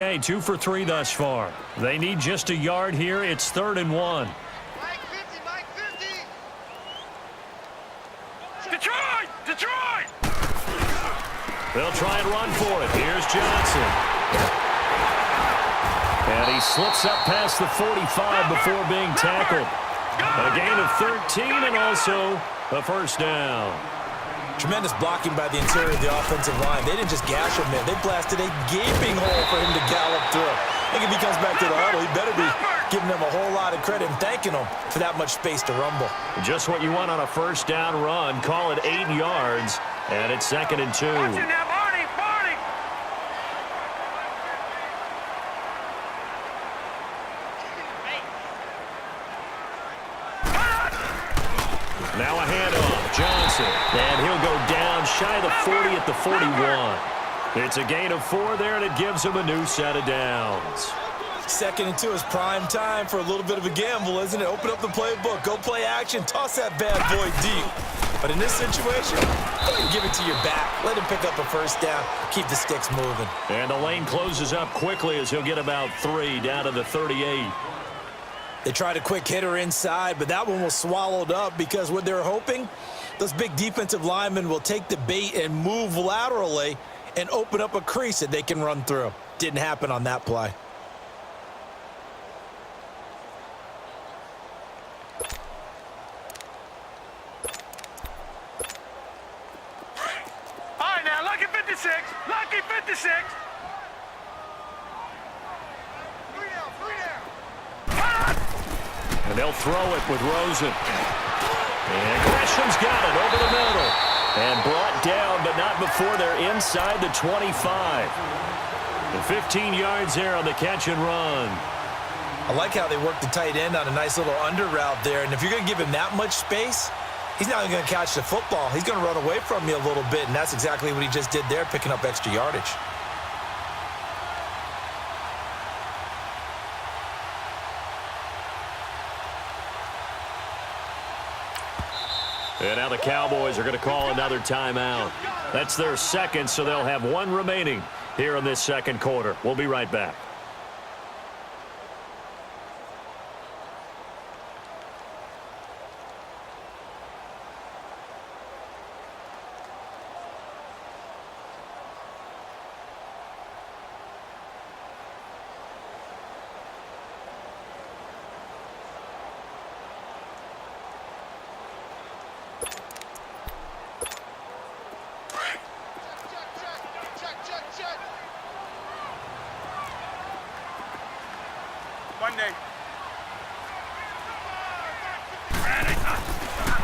Okay, 2 for 3 thus far. They need just a yard here. It's 3rd and 1. Mike 50, Mike 50. Detroit! They'll try and run for it. Here's Johnson. And he slips up past the 45 before being tackled. A gain of 13 and also a first down. Tremendous blocking by the interior of the offensive line. They didn't just gash him, man. They blasted a gaping hole for him to gallop through. I think if he comes back to the huddle, he better be giving them a whole lot of credit and thanking them for that much space to rumble. Just what you want on a first down run. Call it 8 yards, and it's 2nd and 2. Watch it now, Barney! Now a handoff. Johnson. And he'll go down shy of the 40 at the 41. It's a gain of 4 there, and it gives him a new set of downs. 2nd and 2 is prime time for a little bit of a gamble, isn't it? Open up the playbook, go play action, toss that bad boy deep. But in this situation, go ahead and give it to your back. Let him pick up a first down, keep the sticks moving. And the lane closes up quickly as he'll get about 3 down to the 38. They tried a quick hitter inside, but that one was swallowed up because what they're hoping, those big defensive linemen will take the bait and move laterally and open up a crease that they can run through. Didn't happen on that play. All right, now, lucky 56. Lucky 56. And they'll throw it with Rosen. And Gresham's got it over the middle. And brought down, but not before they're inside the 25. And 15 yards there on the catch and run. I like how they work the tight end on a nice little under route there. And if you're going to give him that much space, he's not going to catch the football. He's going to run away from you a little bit, and that's exactly what he just did there, picking up extra yardage. And now the Cowboys are going to call another timeout. That's their 2nd, so they'll have 1 remaining here in this 2nd quarter. We'll be right back.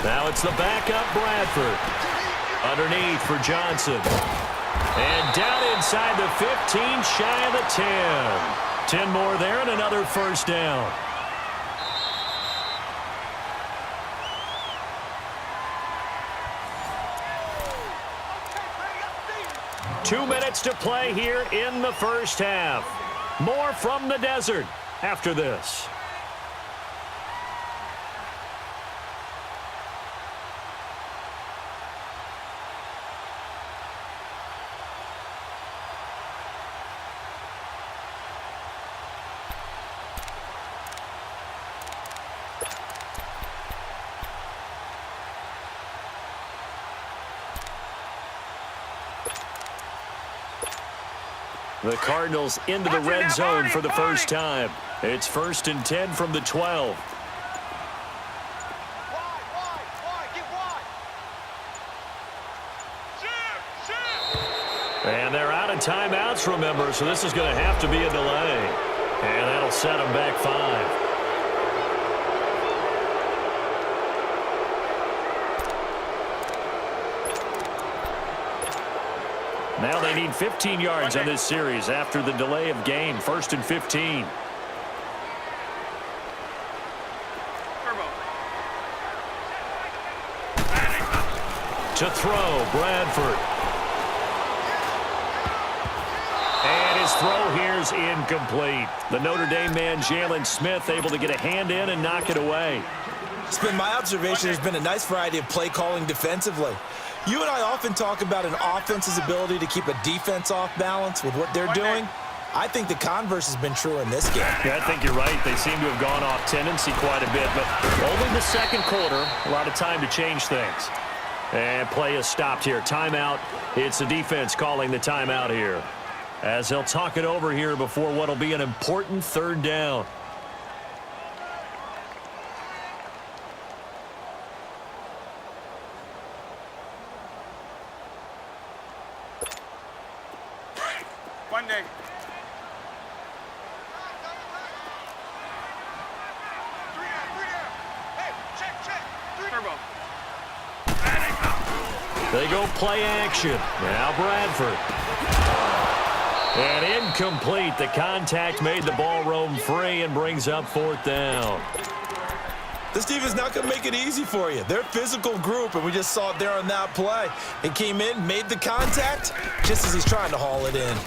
Now it's the backup Bradford. Underneath for Johnson. And down inside the 15, shy of the 10. 10 more there and another first down. Two minutes to play here in the first half. More from the desert after this. The Cardinals into the red zone for the first time. It's 1st and 10 from the 12. And they're out of timeouts, remember, so this is going to have to be a delay. And that'll set them back 5. Now they need 15 yards on this series after the delay of game. 1st and 15. To throw, Bradford. And his throw here's incomplete. The Notre Dame man, Jalen Smith, able to get a hand in and knock it away. It's been my observation there's been a nice variety of play calling defensively. You and I often talk about an offense's ability to keep a defense off balance with what they're doing. I think the converse has been true in this game. Yeah, I think you're right. They seem to have gone off tendency quite a bit, but only the second quarter, a lot of time to change things. And play is stopped here. Timeout. It's the defense calling the timeout here, as they'll talk it over here before what will be an important third down. One day. Three down. Hey, check. Turbo. They go play action. Now Bradford. And incomplete. The contact made the ball roam free and brings up fourth down. This defense not going to make it easy for you. They're a physical group, and we just saw it there on that play. He came in, made the contact, just as he's trying to haul it in.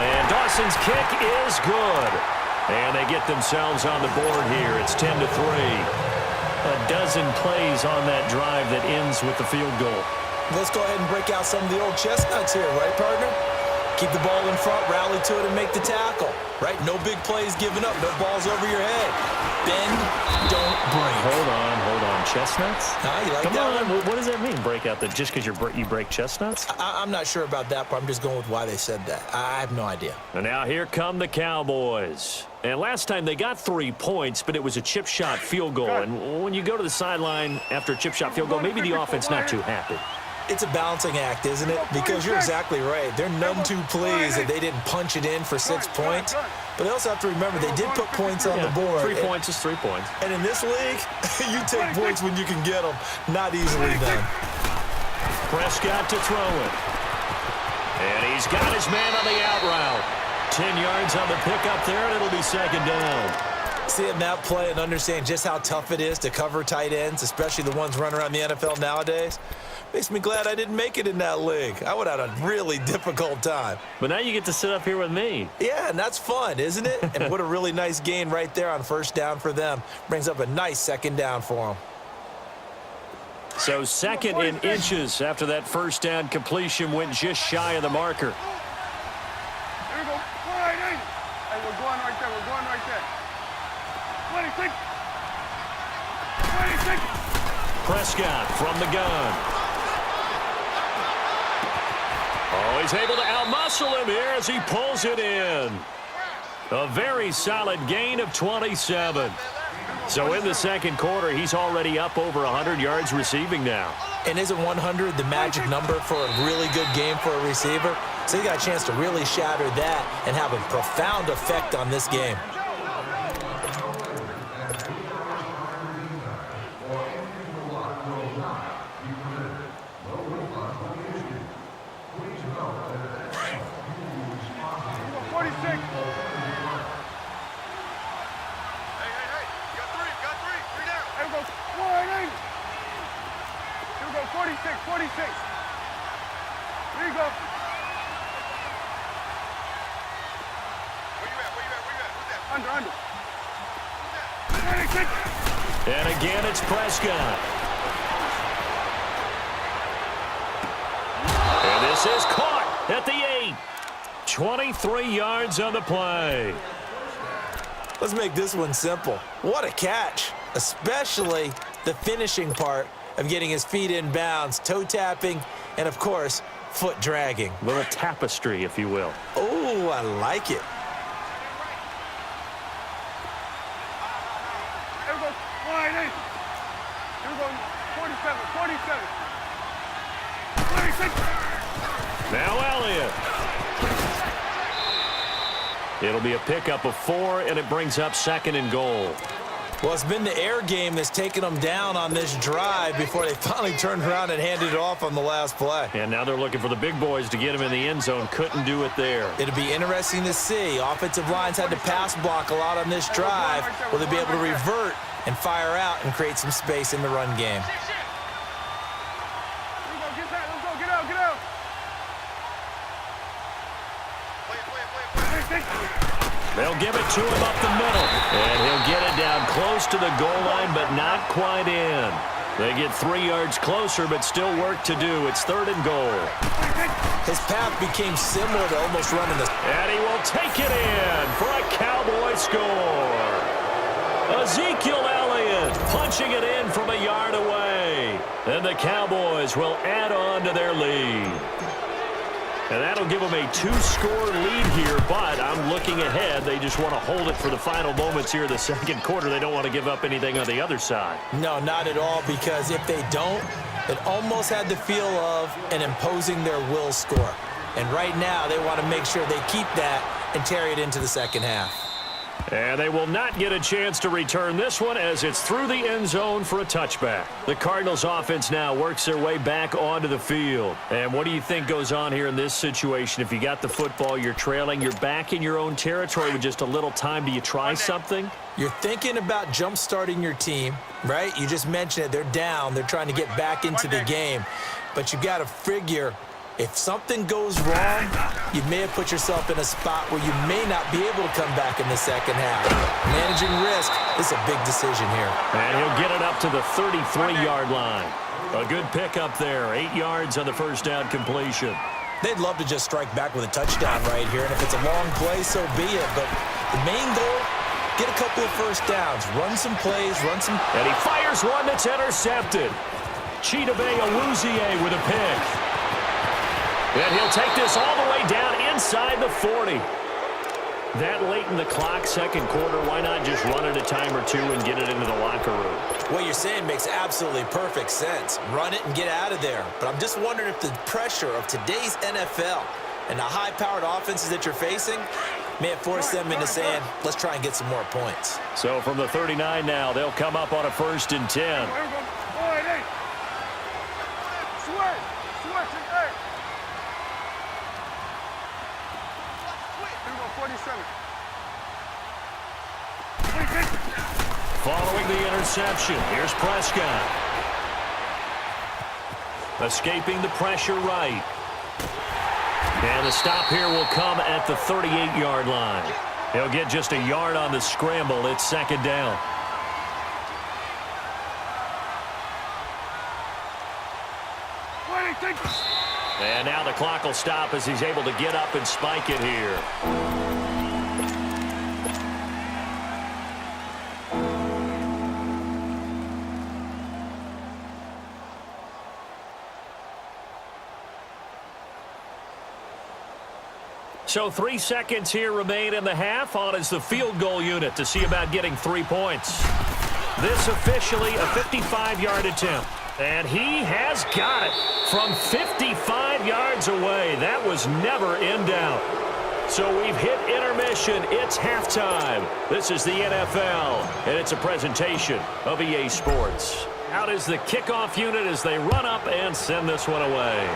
And Dawson's kick is good. And they get themselves on the board here. It's 10-3. A dozen plays on that drive that ends with the field goal. Let's go ahead and break out some of the old chestnuts here, right, partner? Keep the ball in front, rally to it, and make the tackle, right? No big plays given up, no balls over your head. Bend, don't break. Hold on. Chestnuts? You like Come that on. one? What does that mean, break out? Just because you break chestnuts? I'm not sure about that, but I'm just going with why they said that. I have no idea. And now here come the Cowboys. And last time they got 3 points, but it was a chip shot field goal. And when you go to the sideline after a chip shot field goal, maybe the offense not too happy. It's a balancing act, isn't it? Because you're exactly right. They're none too pleased that they didn't punch it in for 6 points. But they also have to remember they did put points on the board. 3 points is 3 points. And in this league, you take points when you can get them. Not easily done. Prescott to throw it. And he's got his man on the out route. 10 yards on the pickup there, and it'll be second down. Seeing that play and understand just how tough it is to cover tight ends, especially the ones running around the NFL nowadays, makes me glad I didn't make it in that league. I would have had a really difficult time. But now you get to sit up here with me. Yeah, and that's fun, isn't it? And what a really nice gain right there on first down for them. Brings up a nice second down for them. So second in inches after that first down completion went just shy of the marker. Here we go. Wide in. Hey, we're going right there. 26. Prescott from the gun. Oh, he's able to outmuscle him here as he pulls it in. A very solid gain of 27. So in the second quarter, he's already up over 100 yards receiving now. And isn't 100 the magic number for a really good game for a receiver? So he got a chance to really shatter that and have a profound effect on this game. And again, it's Prescott. And this is caught at the 8. 23 yards on the play. Let's make this one simple. What a catch, especially the finishing part of getting his feet in bounds, toe tapping, and of course, foot dragging. A little tapestry, if you will. Oh, I like it. Here we go. Wide in. Here we go. 47. 26. Now Elliott. It'll be a pickup of 4, and it brings up second and goal. Well, it's been the air game that's taken them down on this drive before they finally turned around and handed it off on the last play. And now they're looking for the big boys to get him in the end zone. Couldn't do it there. It'll be interesting to see. Offensive lines had to pass block a lot on this drive. Will they be able to revert and fire out and create some space in the run game? Here we go. Get that. Let's go. Get out. Get out. Play it. They'll give it to him up the middle. And he'll get it down close to the goal line, but not quite in. They get 3 yards closer, but still work to do. It's 3rd and goal. His path became similar to almost running the... And he will take it in for a Cowboy score. Ezekiel Elliott punching it in from a yard away. And the Cowboys will add on to their lead. And that'll give them a 2-score lead here, but I'm looking ahead. They just want to hold it for the final moments here in the second quarter. They don't want to give up anything on the other side. No, not at all, because if they don't, it almost had the feel of an imposing their will score. And right now, they want to make sure they keep that and carry it into the second half. And they will not get a chance to return this one as it's through the end zone for a touchback. The Cardinals offense now works their way back onto the field. And what do you think goes on here in this situation? If you got the football, you're trailing, you're back in your own territory with just a little time. Do you try something? You're thinking about jump-starting your team, right? You just mentioned it. They're down. They're trying to get back into the game. But you got to figure, if something goes wrong, you may have put yourself in a spot where you may not be able to come back in the second half. Managing risk is a big decision here. And he'll get it up to the 33-yard line. A good pickup there. 8 yards on the first down completion. They'd love to just strike back with a touchdown right here, and if it's a long play, so be it. But the main goal, get a couple of first downs, run some plays, And he fires one that's intercepted. Chidobe Awuzie with a pick. And he'll take this all the way down inside the 40. That late in the clock, second quarter, why not just run it a time or two and get it into the locker room? What you're saying makes absolutely perfect sense. Run it and get out of there. But I'm just wondering if the pressure of today's NFL and the high-powered offenses that you're facing may have forced them into saying, let's try and get some more points. So from the 39 now, they'll come up on a 1st and 10. Following the interception, here's Prescott. Escaping the pressure right. And the stop here will come at the 38-yard line. He'll get just a yard on the scramble. It's 2nd down. And now the clock will stop as he's able to get up and spike it here. So 3 seconds here remain in the half. On is the field goal unit to see about getting 3 points. This officially a 55-yard attempt. And he has got it from 55 yards away. That was never in doubt. So we've hit intermission. It's halftime. This is the NFL, and it's a presentation of EA Sports. Out is the kickoff unit as they run up and send this one away.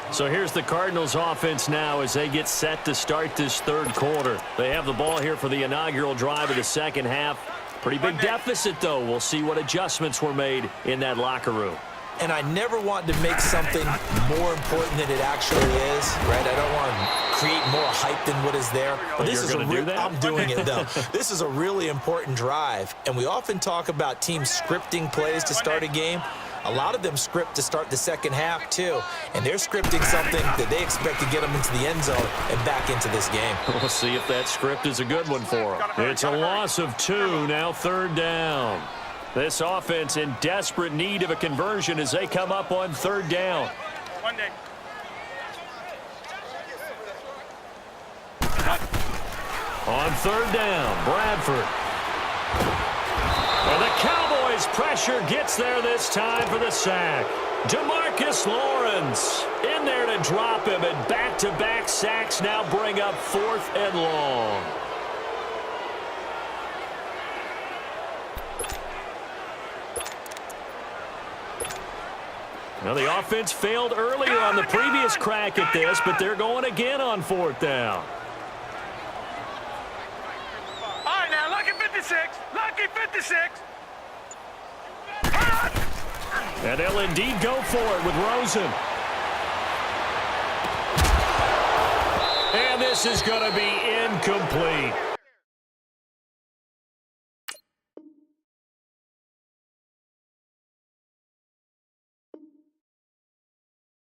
So here's the Cardinals offense now as they get set to start this third quarter. They have the ball here for the inaugural drive of the second half. Pretty big deficit, though. We'll see what adjustments were made in that locker room. And I never want to make something more important than it actually is, right? I don't want to create more hype than what is there. But this is I'm doing it, though. This is a really important drive. And we often talk about teams scripting plays to start a game. A lot of them script to start the second half, too. And they're scripting something that they expect to get them into the end zone and back into this game. We'll see if that script is a good one for them. It's a loss of 2, now 3rd down. This offense in desperate need of a conversion as they come up on 3rd down. On 3rd down, Bradford. And the Cowboys pressure gets there this time for the sack. DeMarcus Lawrence in there to drop him, and back-to-back sacks now bring up 4th and long. Now the offense failed earlier on the previous crack at this, but they're going again on 4th down. All right, now, lucky 56. Lucky 56. And they'll indeed go for it with Rosen. And this is going to be incomplete.